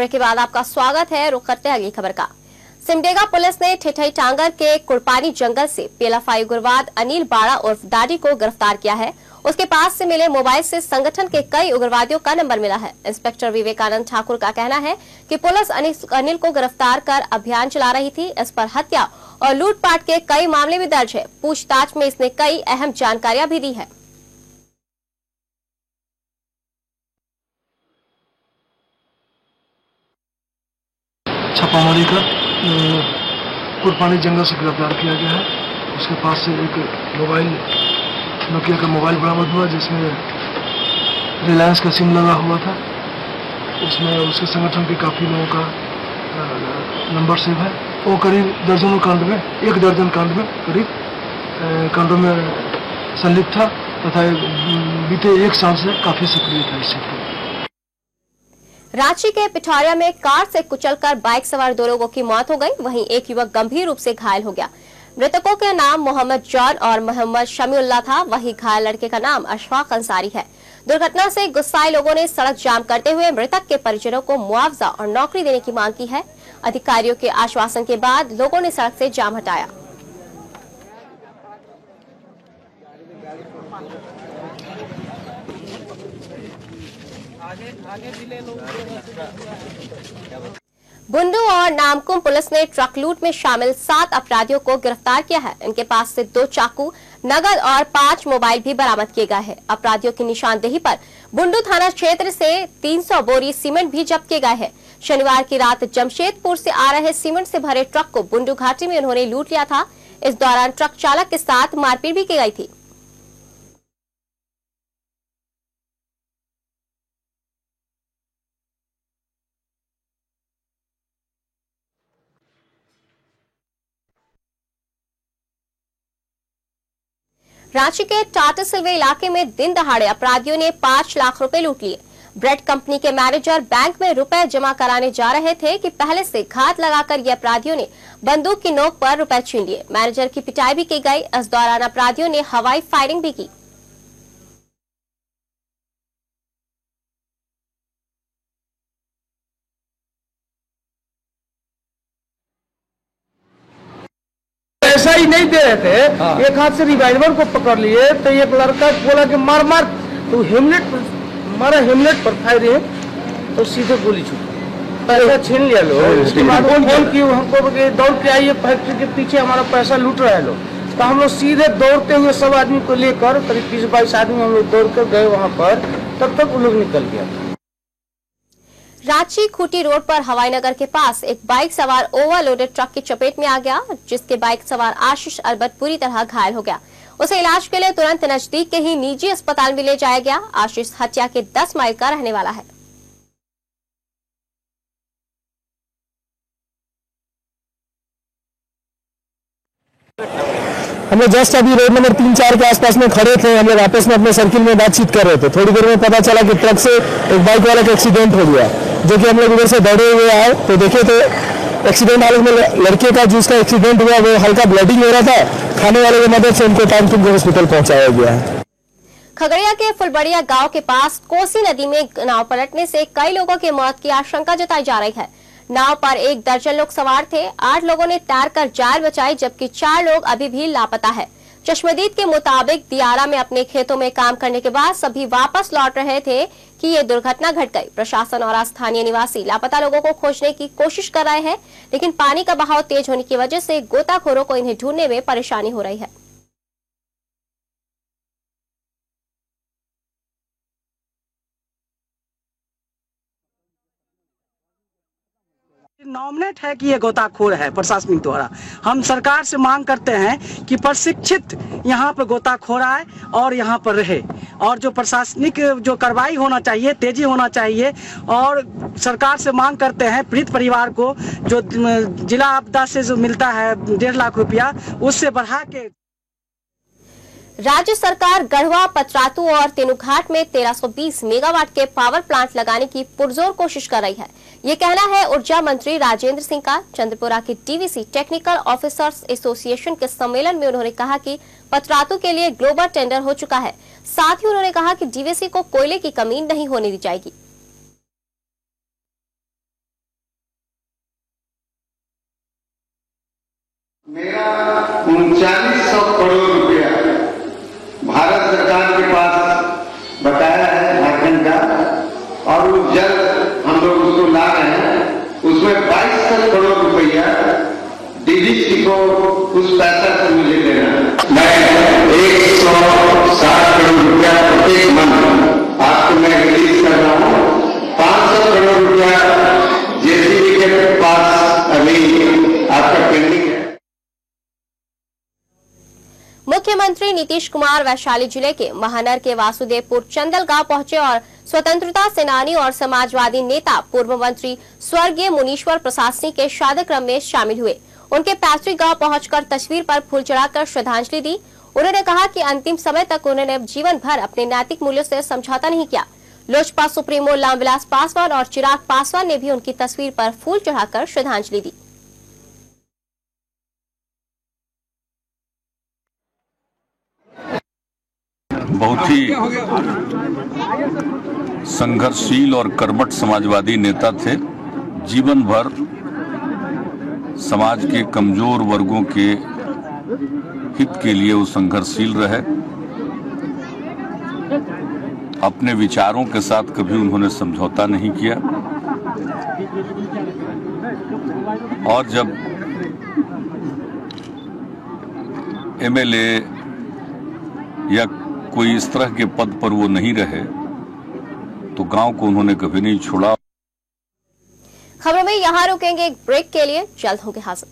Break के बाद आपका स्वागत है। रुख करते हैं अगली खबर का। सिमडेगा पुलिस ने ठिठई टांगर के कुड़पानी जंगल से पीएलएफआई उग्रवाद अनिल बाड़ा उर्फ दादी को गिरफ्तार किया है। उसके पास से मिले मोबाइल से संगठन के कई उग्रवादियों का नंबर मिला है। इंस्पेक्टर विवेकानंद ठाकुर का कहना है कि पुलिस अनिल को गिरफ्तार कर अभियान चला रही थी। इस पर हत्या और लूटपाट के कई मामले भी दर्ज है। पूछताछ में इसने कई अहम जानकारियां भी दी है। छापामारी कर कुड़पानी जंगल से गिरफ्तार किया गया है। उसके पास से एक मोबाइल नोकिया का मोबाइल बरामद हुआ जिसमें रिलायंस का सिम लगा हुआ था। उसमें उसके संगठन के काफी लोगों का नंबर सेव है। वो करीब दर्जनों कांड में, 1 दर्जन कांड में करीब कांडों में संलिप्त था तथा बीते 1 साल से काफी सक्रिय था इस क्षेत्र में। रांची के पिठारिया में कार से कुचलकर बाइक सवार 2 लोगों की मौत हो गई। वहीं एक युवक गंभीर रूप से घायल हो गया। मृतकों के नाम मोहम्मद जॉन और मोहम्मद शमीउल्लाह था। वहीं घायल लड़के का नाम अशफाक अंसारी है। दुर्घटना से गुस्साए लोगों ने सड़क जाम करते हुए मृतक के परिजनों को मुआवजा और नौकरी देने की मांग की है। अधिकारियों के आश्वासन के बाद लोगों ने सड़क से जाम हटाया। बुंडू और नामकुम पुलिस ने ट्रक लूट में शामिल 7 अपराधियों को गिरफ्तार किया है। इनके पास से 2 चाकू, नगद और 5 मोबाइल भी बरामद किए गए हैं। अपराधियों की निशानदेही पर बुंडू थाना क्षेत्र से 300 बोरी सीमेंट भी जब्त किए गए हैं। शनिवार की रात जमशेदपुर से आ रहे सीमेंट से भरे ट्रक को बुंडू घाटी में उन्होंने लूट लिया था। इस दौरान ट्रक चालक के साथ मारपीट भी की गई थी। रांची के टाटा सिल्वे इलाके में दिन दहाड़े अपराधियों ने 5 लाख रुपए लूट लिए। ब्रेड कंपनी के मैनेजर बैंक में रुपए जमा कराने जा रहे थे कि पहले से घात लगाकर ये अपराधियों ने बंदूक की नोक पर रुपए छीन लिए। मैनेजर की पिटाई भी की गई। इस दौरान अपराधियों ने हवाई फायरिंग भी की। पैसा ही नहीं दे रहे थे। एक हाथ से रिवाल्वर को पकड़ लिए तो एक लड़का बोला कि मार मार, तो हेमलेट मारा, हेमलेट पर फायरिंग तो सीधे गोली छूटी। पैसा छीन लिया लोग। उसके बाद फोन किए हमको, दौड़ के आइए फैक्ट्री के पीछे हमारा पैसा लूट रहे हैं लोग। तो हम लोग सीधे दौड़ते हुए सब आदमी को लेकर करीब 20-22 आदमी हम लोग दौड़ कर गए वहाँ पर। तब तक वो लोग निकल गया। रांची खूंटी रोड पर हवाईनगर के पास एक बाइक सवार ओवरलोडेड ट्रक की चपेट में आ गया, जिसके बाइक सवार आशीष अरबत बुरी तरह घायल हो गया। उसे इलाज के लिए तुरंत नजदीक के ही निजी अस्पताल में ले जाया गया। आशीष हत्या के 10 माइल का रहने वाला है। हम लोग जस्ट अभी रोड नंबर 3-4 के आसपास में खड़े थे। हम लोग आपस में अपने सर्किल में बातचीत कर रहे थे। थोड़ी देर में पता चला कि ट्रक से एक बाइक वाला का एक्सीडेंट हो गया, जो कि हम लोग उधर से दौड़े हुए आए तो देखे तो एक्सीडेंट हालत में लड़के का जिसका एक्सीडेंट हुआ वो हल्का ब्लडिंग हो रहा था। खाने वाले की मदद से उनको टाइम हॉस्पिटल पहुंचाया गया है। खगड़िया के फुलबड़िया गांव के पास कोसी नदी में नाव पलटने से कई लोगों की मौत की आशंका जताई जा रही है। नाव पर 1 दर्जन लोग सवार थे। 8 लोगों ने तैरकर जान बचाई, जबकि 4 लोग अभी भी लापता है। चश्मदीद के मुताबिक दियारा में अपने खेतों में काम करने के बाद सभी वापस लौट रहे थे कि ये दुर्घटना घट गई। प्रशासन और स्थानीय निवासी लापता लोगों को खोजने की कोशिश कर रहे हैं, लेकिन पानी का बहाव तेज होने की वजह से गोताखोरों को इन्हें ढूंढने में परेशानी हो रही है। नॉमिनेट है कि ये गोताखोर है प्रशासनिक द्वारा। हम सरकार से मांग करते हैं कि प्रशिक्षित यहाँ पर गोताखोर आए और यहाँ पर रहे, और जो प्रशासनिक जो कार्रवाई होना चाहिए, तेजी होना चाहिए। और सरकार से मांग करते हैं पीड़ित परिवार को जो जिला आपदा से जो मिलता है 1.5 लाख रुपया, उससे बढ़ा के। राज्य सरकार गढ़वा, पतरातू और तेनुघाट में 1320 मेगावाट के पावर प्लांट लगाने की पुरजोर कोशिश कर रही है। ये कहना है ऊर्जा मंत्री राजेंद्र सिंह का। चंद्रपुरा की डीवीसी टेक्निकल ऑफिसर्स एसोसिएशन के सम्मेलन में उन्होंने कहा कि पतरातू के लिए ग्लोबल टेंडर हो चुका है। साथ ही उन्होंने कहा कि डीवीसी को कोयले की कमी नहीं होने दी जाएगी। मेरा 3900 करोड़ रुपया भारत सरकार के पास बकाया है झारखंड का, और वो जल्द हम लोग उसको ला रहे हैं। उसमें 2200 करोड़ रुपया डीडीसी को उस पैसा से मुझे देना है। मैं 160 करोड़ रुपया प्रत्येक मंथ आपको मैं रिलीज कर रहा हूँ। 500 करोड़ रुपया जेसीबी के पास अभी आपका पेंडिंग है। मुख्यमंत्री नीतीश कुमार वैशाली जिले के महानर के वासुदेवपुर चंदल गांव पहुंचे और स्वतंत्रता सेनानी और समाजवादी नेता पूर्व मंत्री स्वर्गीय मुनीश्वर प्रसाद सिंह के श्राद्ध क्रम में शामिल हुए। उनके पैतृक गांव पहुंचकर तस्वीर पर फूल चढ़ाकर श्रद्धांजलि दी। उन्होंने कहा कि अंतिम समय तक उन्होंने जीवन भर अपने नैतिक मूल्यों से समझौता नहीं किया। लोजपा सुप्रीमो रामविलास पासवान और चिराग पासवान ने भी उनकी तस्वीर पर फूल चढ़ाकर श्रद्धांजलि दी। बहुत ही संघर्षशील और कर्मठ समाजवादी नेता थे। जीवन भर समाज के कमजोर वर्गों के हित के लिए वो संघर्षशील रहे। अपने विचारों के साथ कभी उन्होंने समझौता नहीं किया, और जब एमएलए या कोई इस तरह के पद पर वो नहीं रहे तो गांव को उन्होंने कभी नहीं छोड़ा। खबरों में यहां रुकेंगे एक ब्रेक के लिए, जल्द होंगे हाजिर।